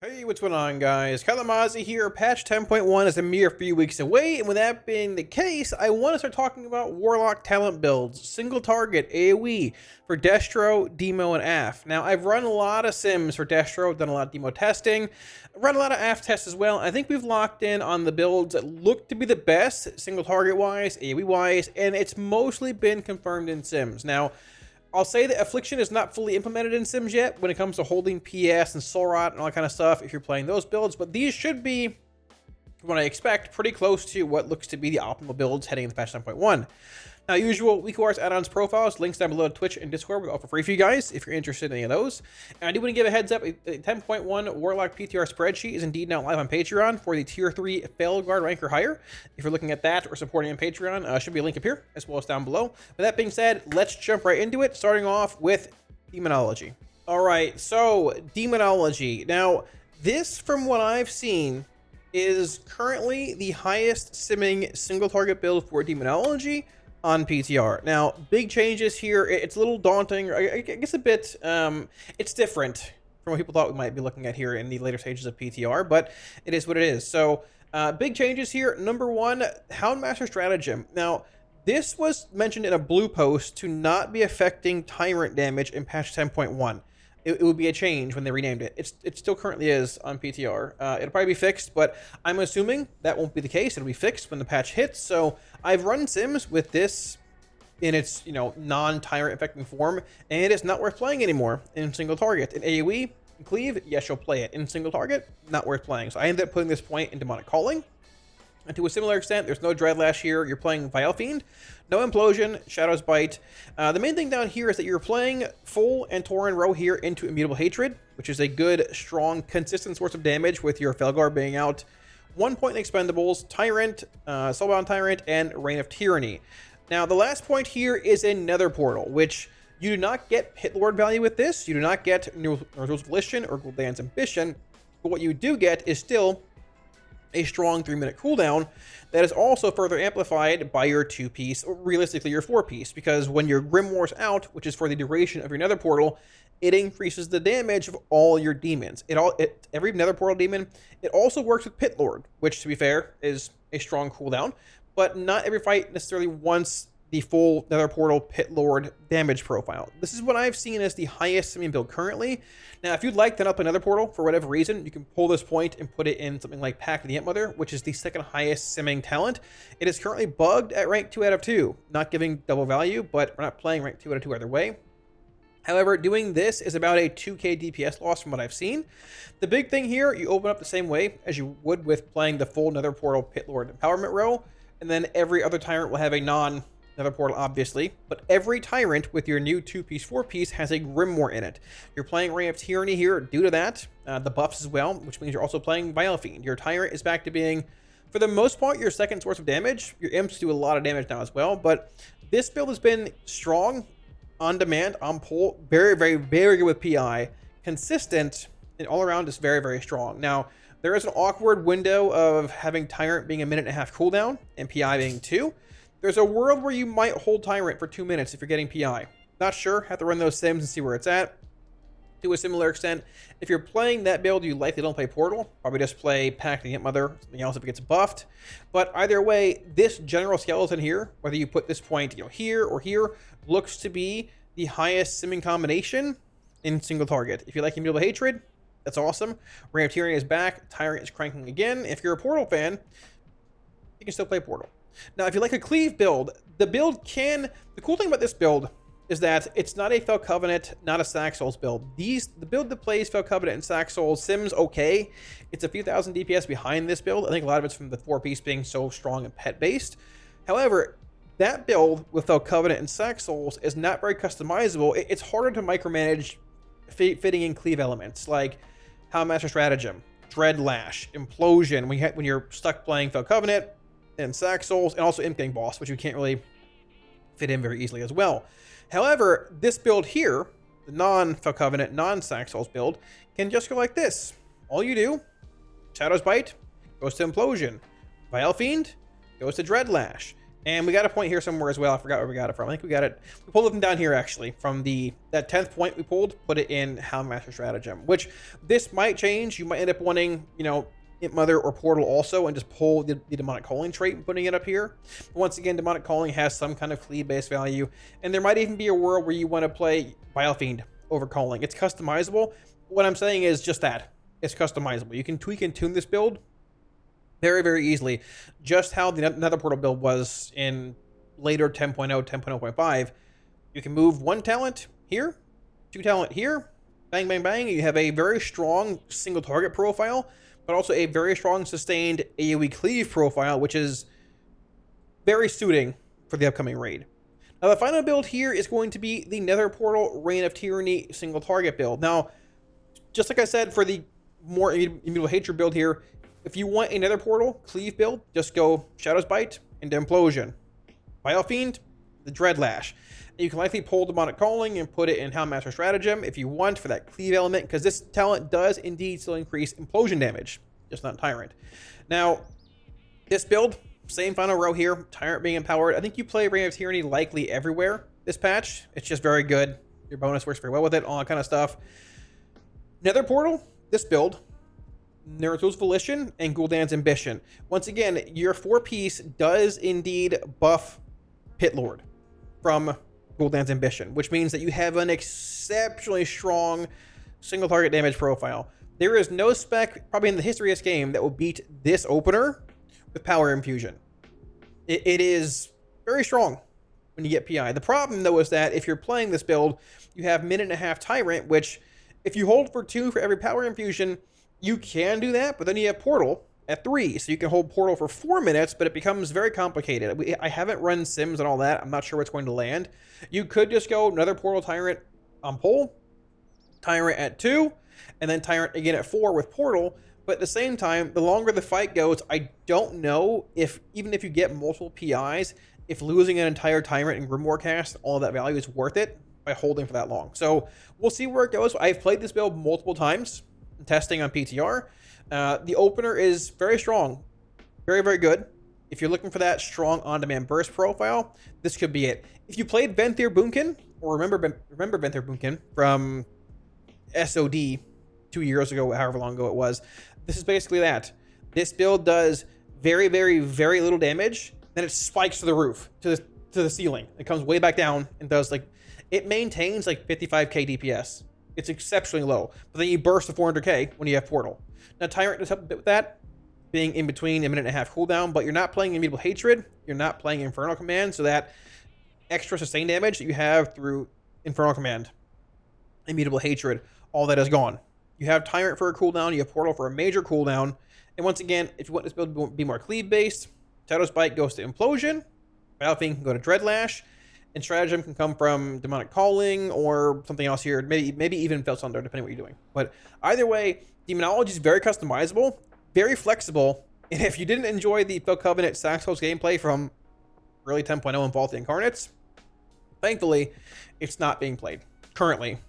Hey, what's going on, guys? Kalamazi here. Patch 10.1 is a mere few weeks away, and with that being the case, I want to start talking about Warlock talent builds, single target, AoE, for Destro, Demo, and AF. Now, I've run a lot of sims for Destro, done a lot of Demo testing, run a lot of AF tests as well. I think we've locked in on the builds that look to be the best, single target-wise, AoE-wise, and it's mostly been confirmed in sims. Now, I'll say that Affliction is not fully implemented in Sims yet when it comes to holding PS and Soul Rot and all that kind of stuff if you're playing those builds, but these should be, what I expect, pretty close to what looks to be the optimal builds heading into patch 10.1. Now, usual WeakWars add-ons profiles, links down below to Twitch and Discord, we'll offer free for you guys if you're interested in any of those. And I do want to give a heads up, a 10.1 Warlock PTR spreadsheet is indeed now live on Patreon for the Tier 3 Fail Guard rank or higher. If you're looking at that or supporting on Patreon, should be a link up here as well as down below. With that being said, let's jump right into it, starting off with Demonology. Alright, so Demonology. Now, this, from what I've seen, is currently the highest simming single target build for Demonology on PTR. Now, big changes here. It's a little daunting, or I guess a bit, it's different from what people thought we might be looking at here in the later stages of PTR, but it is what it is. So, big changes here. Number one, Houndmaster Stratagem. Now, this was mentioned in a blue post to not be affecting Tyrant damage in patch 10.1. It would be a change when they renamed it. It still currently is on PTR. It'll probably be fixed, but I'm assuming that won't be the case. It'll be fixed when the patch hits. So I've run sims with this in its, non-tyrant affecting form, and it's not worth playing anymore in single target. In AoE, in Cleave, yes, you'll play it. In single target, not worth playing. So I ended up putting this point in Demonic Calling. And to a similar extent, there's no Dreadlash here. You're playing Vile Fiend, no Implosion, Shadow's Bite. The main thing down here is that you're playing full and Tauren row here into Immutable Hatred, which is a good, strong, consistent source of damage with your Felgar being out. 1 point in Expendables, Tyrant, Soulbound Tyrant, and Reign of Tyranny. Now, the last point here is a Nether Portal, which you do not get Pit Lord value with this. You do not get Northwell's Volition or Gul'dan's Ambition, but what you do get is still a strong 3-minute cooldown that is also further amplified by your 2-piece, or realistically your 4-piece, because when your Grimoire's out, which is for the duration of your Nether Portal, it increases the damage of all your demons. Every Nether Portal demon, it also works with Pit Lord, which, to be fair, is a strong cooldown, but not every fight necessarily wants the full Nether Portal Pit Lord damage profile. This is what I've seen as the highest simming build currently. Now, if you'd like to up a Nether Portal for whatever reason, you can pull this point and put it in something like Pact of the Antmother, which is the second highest simming talent. It is currently bugged at rank 2 out of 2, not giving double value, but we're not playing rank 2 out of 2 either way. However, doing this is about a 2k DPS loss from what I've seen. The big thing here, you open up the same way as you would with playing the full Nether Portal Pit Lord Empowerment row, and then every other tyrant will have a Nether Portal, obviously, but every tyrant with your new 2-piece, 4-piece has a Grimoire in it. You're playing Reign of Tyranny here due to that, the buffs as well, which means you're also playing Vile Fiend. Your tyrant is back to being, for the most part, your second source of damage. Your imps do a lot of damage now as well, but this build has been strong, on demand, on pull, very, very, very good with PI, consistent, and all around is very, very strong. Now, there is an awkward window of having Tyrant being a 1.5-minute cooldown and PI being 2. There's a world where you might hold Tyrant for 2 minutes if you're getting PI. Not sure, have to run those sims and see where it's at. To a similar extent, if you're playing that build, you likely don't play Portal. Probably just play Pact of the Antmother, something else if it gets buffed. But either way, this general skeleton here, whether you put this point here or here, looks to be the highest simming combination in single target. If you like Immutable Hatred, that's awesome. Reign of Tyranny is back. Tyrant is cranking again. If you're a Portal fan, you can still play Portal. Now, if you like a Cleave build, the cool thing about this build is that it's not a Fel Covenant, not a Sack Souls build. The build that plays Fel Covenant and Sack Souls sims okay. It's a few thousand DPS behind this build. I think a lot of it's from the 4-piece being so strong and pet-based. However, that build with Fel Covenant and Sack Souls is not very customizable. It's harder to micromanage fitting in Cleave elements like Houndmaster Stratagem, Dreadlash, Implosion, when you're stuck playing Fel Covenant and Sack Souls, and also Imp Gang Boss, which you can't really fit in very easily as well. However, this build here, the non-Fel Covenant, non-Sack Souls build, can just go like this. All you do, Shadow's Bite goes to Implosion. Vile Fiend goes to Dreadlash. And we got a point here somewhere as well. I forgot where we got it from. I think we got it. We pulled it from down here, actually. From that 10th point we pulled, put it in Houndmaster Stratagem. Which, this might change. You might end up wanting, you know, Imp Mother or Portal also, and just pull the Demonic Calling trait and putting it up here. Once again, Demonic Calling has some kind of cleave-based value. And there might even be a world where you want to play Vile Fiend over Calling. It's customizable. What I'm saying is just that. It's customizable. You can tweak and tune this build very, very easily. Just how the Nether Portal build was in later 10.0, 10.0.5. You can move one talent here, two talent here, bang, bang, bang. You have a very strong single target profile, but also a very strong sustained AoE cleave profile, which is very suiting for the upcoming raid. Now, the final build here is going to be the Nether Portal Reign of Tyranny single target build. Now, just like I said, for the more Immutable Hatred build here, if you want another Portal cleave build, just go Shadow's Bite into Implosion. Vile Fiend, the Dread Lash. And you can likely pull Demonic Calling and put it in Houndmaster Stratagem if you want for that cleave element, because this talent does indeed still increase Implosion damage, just not Tyrant. Now, this build, same final row here, Tyrant being empowered. I think you play Reign of Tyranny likely everywhere this patch. It's just very good. Your bonus works very well with it, all that kind of stuff. Nether Portal, this build, Naruto's Volition and Gul'dan's Ambition. Once again, your 4-piece does indeed buff Pit Lord from Gul'dan's Ambition, which means that you have an exceptionally strong single target damage profile. There is no spec, probably in the history of this game, that will beat this opener with Power Infusion. It is very strong when you get PI. The problem, though, is that if you're playing this build, you have 1.5 Tyrant, which if you hold for 2 for every Power Infusion, you can do that, but then you have Portal at 3, so you can hold Portal for 4 minutes, but it becomes very complicated. I haven't run sims and all that. I'm not sure what's going to land. You could just go another Portal Tyrant on pull, Tyrant at 2, and then Tyrant again at 4 with Portal. But at the same time, the longer the fight goes, I don't know if, even if you get multiple PIs, if losing an entire Tyrant in Grimoire cast, all of that value is worth it by holding for that long. So we'll see where it goes. I've played this build multiple times, testing on PTR. The opener is very strong, very, very good. If you're looking for that strong on-demand burst profile, this could be it. If you played Venthir Boomkin, or remember Venthir Boomkin from SOD 2 years ago, however long ago it was, this is basically that. This build does very, very, very little damage, then it spikes to the roof, to the ceiling. It comes way back down and does like, it maintains like 55k DPS. It's exceptionally low, but then you burst to 400k when you have Portal. Now, Tyrant does help a bit with that, being in between a 1.5 minute cooldown, but you're not playing Immutable Hatred, you're not playing Infernal Command, so that extra sustain damage that you have through Infernal Command, Immutable Hatred, all that is gone. You have Tyrant for a cooldown, you have Portal for a major cooldown, and once again, if you want this build to be more cleave-based, Shadow's Bite goes to Implosion, Vile Fiend can go to Dread Lash, and Stratagem can come from Demonic Calling or something else here, maybe even Felt Thunder, depending on what you're doing. But either way, Demonology is very customizable, very flexible, and if you didn't enjoy the Fell Covenant Saxos gameplay from early 10.0 and Vault the Incarnates, thankfully, it's not being played currently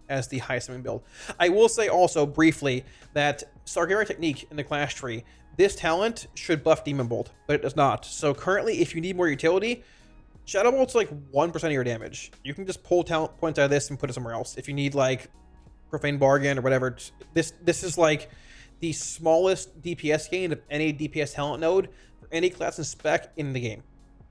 as the highest summon build. I will say also briefly that Sargeras Technique in the class tree, this talent should buff Demon Bolt, but it does not. So currently, if you need more utility, Shadow Bolt's like 1% of your damage. You can just pull talent points out of this and put it somewhere else. If you need like Profane Bargain or whatever, this is like the smallest DPS gain of any DPS talent node for any class and spec in the game.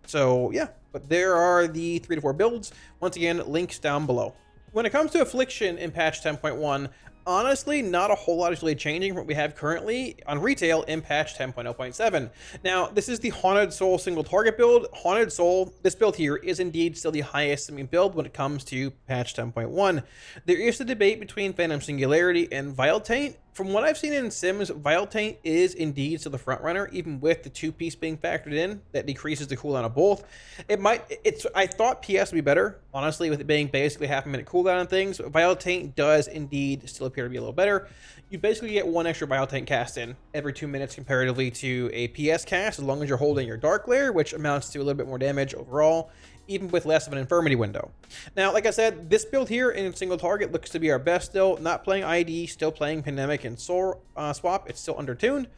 So yeah, but there are the 3 to 4 builds. Once again, links down below. When it comes to Affliction in patch 10.1, honestly, not a whole lot is really changing from what we have currently on retail in patch 10.0.7. Now, this is the Haunted Soul single target build. Haunted Soul, this build here, is indeed still the highest summon build when it comes to patch 10.1. There is a debate between Phantom Singularity and Vile Taint. From what I've seen in Sims, Vile Taint is indeed still the front runner, even with the 2-piece being factored in. That decreases the cooldown of both. I thought PS would be better, honestly, with it being basically half-a-minute cooldown and things. Vile Taint does indeed still appear to be a little better. You basically get 1 extra Vile Taint cast in every 2 minutes comparatively to a PS cast, as long as you're holding your Dark Lair, which amounts to a little bit more damage overall, even with less of an infirmity window. Now, like I said, this build here in single target looks to be our best still. Not playing ID, still playing Pandemic and Soul Swap. It's still undertuned.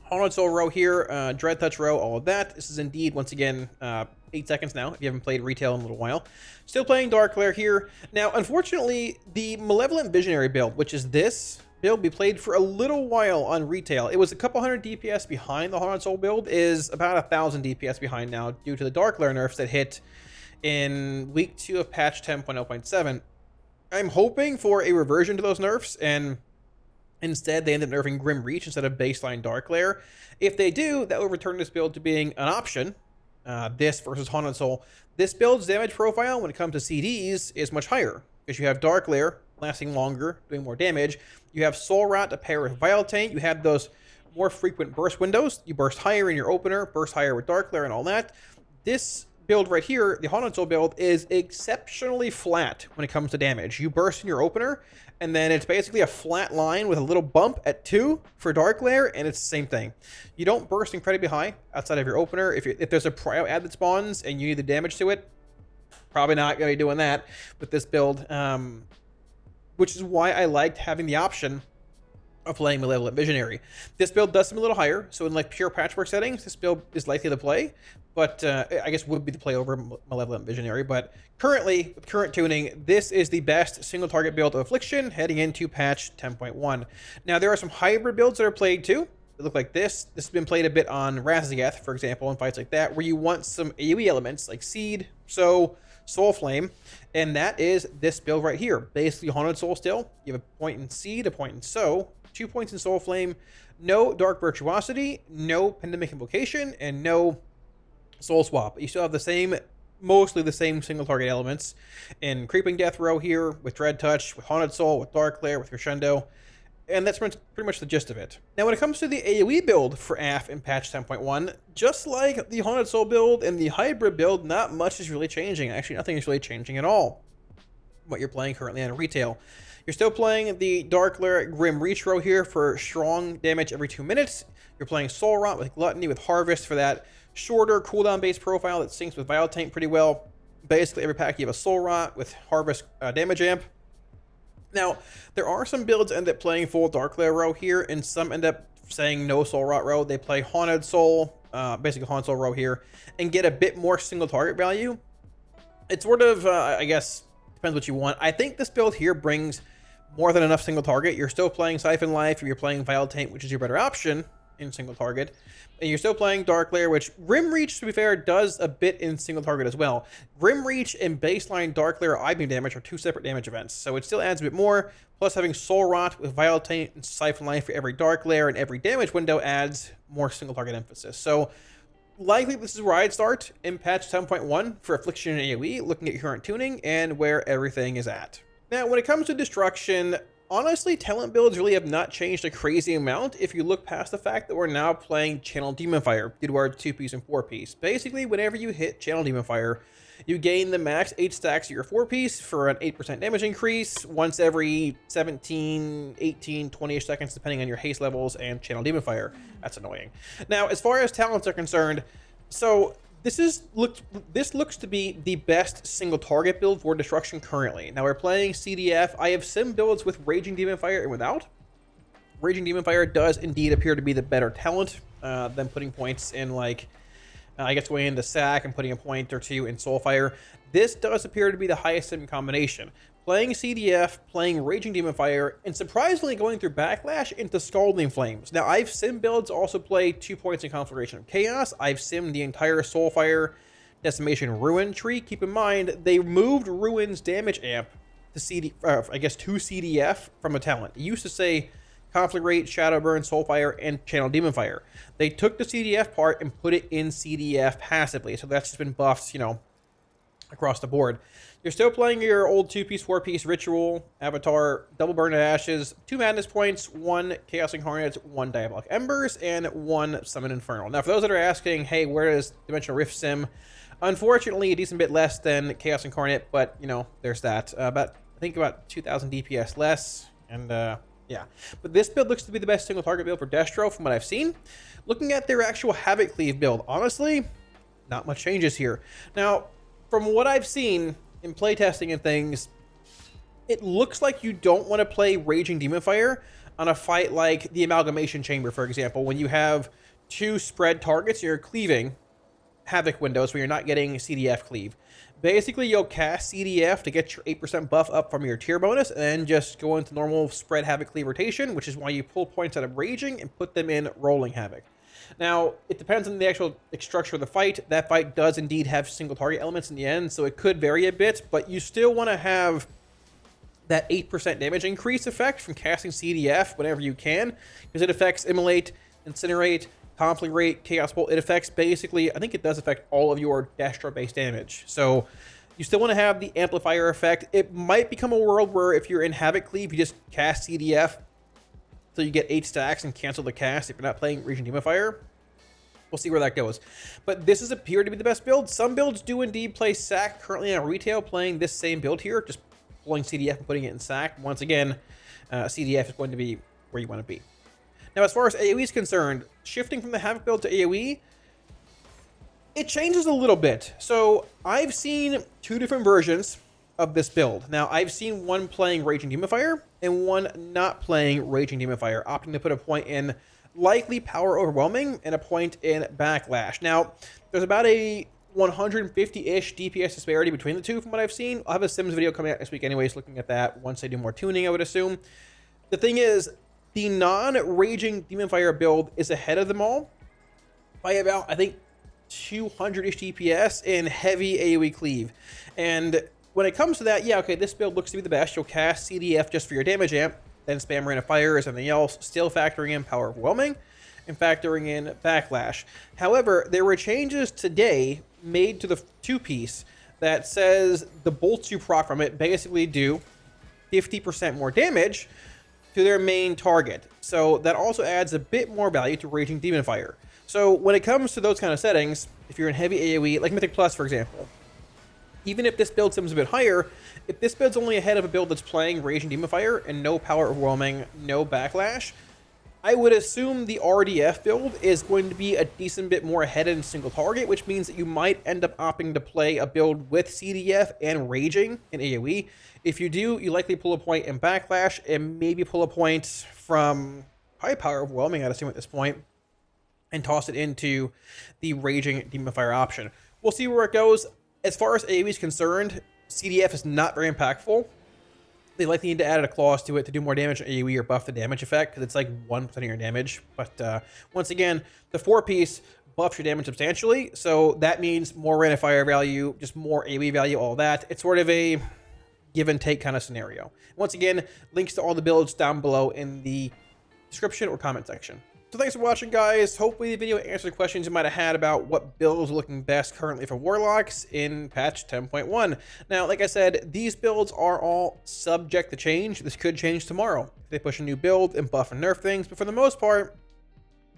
Haunted Soul row here, Dread Touch row, all of that. This is indeed, once again, 8 seconds now, if you haven't played retail in a little while. Still playing Dark Glare here. Now, unfortunately, the Malevolent Visionary build, which is this build we played for a little while on retail. It was a couple hundred DPS behind the Haunted Soul build, is about 1,000 DPS behind now due to the Dark Glare nerfs that hit in week 2 of patch 10.0.7. I'm hoping for a reversion to those nerfs, and instead, they end up nerfing Grim Reach instead of baseline Dark Glare. If they do, that will return this build to being an option. This versus Haunted Soul. This build's damage profile when it comes to CDs is much higher, because you have Dark Glare lasting longer, doing more damage. You have Soul Rot to pair with Vile Taint. You have those more frequent burst windows. You burst higher in your opener, burst higher with Dark Glare and all that. This build right here, the Haunted Soul build, is exceptionally flat when it comes to damage. You burst in your opener, and then it's basically a flat line with a little bump at 2 for Dark Glare, and it's the same thing. You don't burst incredibly high outside of your opener. If there's a prio ad that spawns and you need the damage to it, probably not going to be doing that with this build, which is why I liked having the option of playing Malevolent Visionary. This build does seem a little higher, so in like pure patchwork settings, this build is likely to play, but I guess would be the play over Malevolent Visionary. But currently, with current tuning, this is the best single target build of Affliction heading into patch 10.1. Now, there are some hybrid builds that are played too. They look like this. This has been played a bit on Raziath, for example, in fights like that, where you want some AoE elements like Seed, Soul Flame, and that is this build right here. Basically, Haunted Soul still. You have a point in Seed, a point in Soul, 2 points in Soul Flame, no Dark Virtuosity, no Pandemic Invocation, and no Soul Swap. You still have the same, mostly the same single target elements in Creeping Death row here, with Dread Touch, with Haunted Soul, with Dark Glare, with Crescendo, and that's pretty much the gist of it. Now, when it comes to the AoE build for AF in patch 10.1, just like the Haunted Soul build and the hybrid build, not much is really changing. Actually, nothing is really changing at all what you're playing currently on retail. You're still playing the Dark Glare Grim Reach row here for strong damage every 2 minutes. You're playing Soul Rot with Gluttony with Harvest for that shorter cooldown based profile that syncs with Vile Taint pretty well. Basically, every pack you have a Soul Rot with Harvest damage amp. Now, there are some builds that end up playing full Dark Glare row here, and some end up saying no Soul Rot row. They play Haunted Soul, basically Haunted Soul row here, and get a bit more single target value. It's sort of, I guess, depends what you want. I think this build here brings more than enough single target. You're still playing Siphon Life, or you're playing Vile Taint, which is your better option in single target. And you're still playing Dark Glare, which Grim Reach, to be fair, does a bit in single target as well. Grim Reach and baseline Dark Glare Eye Beam damage are 2 separate damage events, so it still adds a bit more. Plus, having Soul Rot with Vile Taint and Siphon Life for every Dark Glare and every damage window adds more single target emphasis. So, likely this is where I'd start in patch 10.1 for Affliction and AoE, looking at current tuning and where everything is at. Now, when it comes to destruction, honestly, talent builds really have not changed a crazy amount if you look past the fact that we're now playing Channel Demon Fire due to our 2-piece and 4-piece. Basically, whenever you hit Channel Demon Fire, you gain the max 8 stacks of your 4-piece for an 8% damage increase once every 17, 18, 20-ish seconds, depending on your haste levels and Channel Demon Fire. That's annoying. Now, as far as talents are concerned, so this looks to be the best single target build for destruction currently. Now, we're playing CDF. I have sim builds with Raging Demon Fire and without. Raging Demon Fire does indeed appear to be the better talent than putting points in, like, I guess going into Sack and putting a point or 2 in Soulfire. This does appear to be the highest sim combination. Playing CDF, playing Raging Demon Fire, and surprisingly going through Backlash into Scalding Flames. Now, I've sim builds also play 2 points in Conflagration of Chaos. I've simmed the entire Soulfire Decimation Ruin tree. Keep in mind, they moved Ruin's damage amp to CDF from a talent. It used to say Conflagrate, Shadowburn, Soulfire, and Channel Demon Fire. They took the CDF part and put it in CDF passively, so that's just been buffed, you know, across the board. You're still playing your old 2-piece, 4-piece Ritual, Avatar, Double Burn of Ashes, 2 Madness Points, 1 Chaos Incarnates, 1 Diabolic Embers, and 1 Summon Infernal. Now, for those that are asking, hey, where is Dimensional Rift Sim? Unfortunately, a decent bit less than Chaos Incarnate, but, you know, there's that. I think about 2,000 DPS less, and, yeah. But this build looks to be the best single target build for Destro from what I've seen. Looking at their actual Havoc Cleave build, honestly, not much changes here. Now, from what I've seen in playtesting and things, it looks like you don't want to play Raging Demon Fire on a fight like the Amalgamation Chamber, for example, when you have 2 spread targets, you're cleaving Havoc windows where you're not getting CDF cleave. Basically, you'll cast CDF to get your 8% buff up from your tier bonus, and then just go into normal spread Havoc cleave rotation, which is why you pull points out of Raging and put them in Rolling Havoc. Now, it depends on the actual structure of the fight. That fight does indeed have single target elements in the end, so it could vary a bit, but you still want to have that 8% damage increase effect from casting CDF whenever you can, because it affects Immolate, Incinerate, Conflagrate, Chaos Bolt. It affects basically, I think it does affect all of your Destro-based damage. So you still want to have the amplifier effect. It might become a world where if you're in Havoc Cleave, you just cast CDF so you get 8 stacks and cancel the cast if you're not playing Raging Demon Fire. We'll see where that goes. But this has appeared to be the best build. Some builds do indeed play SAC. Currently on retail, playing this same build here, just pulling CDF and putting it in SAC. Once again, CDF is going to be where you want to be. Now, as far as AoE is concerned, shifting from the Havoc build to AoE, it changes a little bit. So I've seen 2 different versions of this build. Now, I've seen one playing Raging Demon Fire and one not playing Raging Demon Fire, opting to put a point in likely Power Overwhelming and a point in Backlash. Now, there's about a 150-ish DPS disparity between the two from what I've seen. I'll have a Sims video coming out next week anyways, looking at that once they do more tuning, I would assume. The thing is, the non-Raging Demon Fire build is ahead of them all by about, I think, 200-ish DPS in heavy AoE cleave. And when it comes to that, yeah, okay, this build looks to be the best. You'll cast CDF just for your damage amp, then spam Rain of Fire or something else, still factoring in Power Overwhelming and factoring in Backlash. However, there were changes today made to the 2-piece that says the bolts you proc from it basically do 50% more damage to their main target. So that also adds a bit more value to Raging Demon Fire. So when it comes to those kind of settings, if you're in heavy AoE, like Mythic Plus, for example, even if this build sims a bit higher, if this build's only ahead of a build that's playing Raging Demon Fire and no Power Overwhelming, no Backlash, I would assume the RDF build is going to be a decent bit more ahead in single target, which means that you might end up opting to play a build with CDF and Raging in AoE. If you do, you likely pull a point in Backlash and maybe pull a point from high Power Overwhelming, I'd assume at this point, and toss it into the Raging Demon Fire option. We'll see where it goes. As far as AoE is concerned, CDF is not very impactful. They likely need to add a clause to it to do more damage on AoE or buff the damage effect, because it's like 1% of your damage. But once again, the 4-piece buffs your damage substantially, so that means more Rain of Fire value, just more AoE value, all that. It's sort of a give and take kind of scenario. Once again, links to all the builds down below in the description or comment section. So thanks for watching, guys. Hopefully the video answered questions you might have had about what builds are looking best currently for Warlocks in patch 10.1. Now, like I said, these builds are all subject to change. This could change tomorrow if they push a new build and buff and nerf things, but for the most part,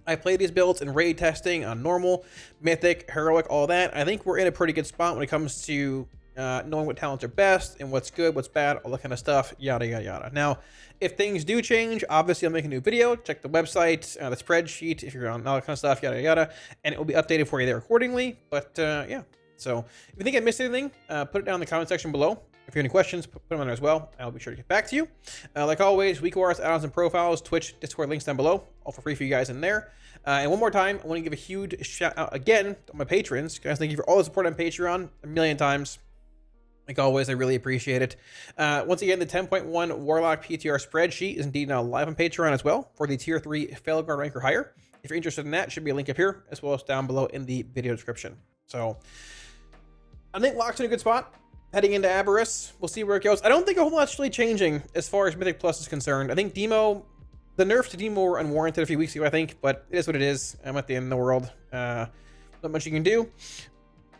I play these builds in raid testing on normal, mythic, heroic, all that. I think we're in a pretty good spot when it comes to knowing what talents are best and what's good, what's bad, all that kind of stuff, yada, yada, yada. Now, if things do change, obviously I'll make a new video. Check the website, the spreadsheet, if you're on all that kind of stuff, yada, yada, and it will be updated for you there accordingly. But yeah, so if you think I missed anything, put it down in the comment section below. If you have any questions, put them on there as well. I'll be sure to get back to you. Like always, weekly ORs, add-ons, and profiles, Twitch, Discord links down below, all for free for you guys in there. And one more time, I want to give a huge shout out again to my patrons. Guys, thank you for all the support on Patreon a million times. Like always, I really appreciate it. Once again, the 10.1 Warlock PTR spreadsheet is indeed now live on Patreon as well for the Tier 3 Failguard rank or higher. If you're interested in that, should be a link up here as well as down below in the video description. So I think Lock's in a good spot heading into Aberrus. We'll see where it goes. I don't think a whole lot's really changing as far as Mythic Plus is concerned. I think Demo, the nerfs to Demo were unwarranted a few weeks ago, I think, but it is what it is. I'm at the end of the world. Not much you can do.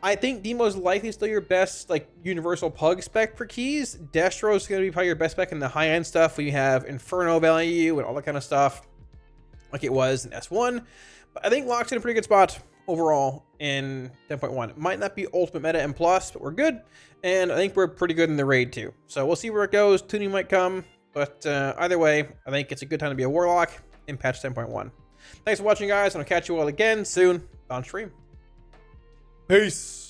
I think Demo is likely still your best, like, universal pug spec for keys. Destro is going to be probably your best spec in the high-end stuff. We have Inferno value and all that kind of stuff, like it was in S1. But I think Lock's in a pretty good spot overall in 10.1. Might not be ultimate meta and plus, but we're good. And I think we're pretty good in the raid, too. So we'll see where it goes. Tuning might come. But either way, I think it's a good time to be a Warlock in patch 10.1. Thanks for watching, guys, and I'll catch you all again soon on stream. Peace.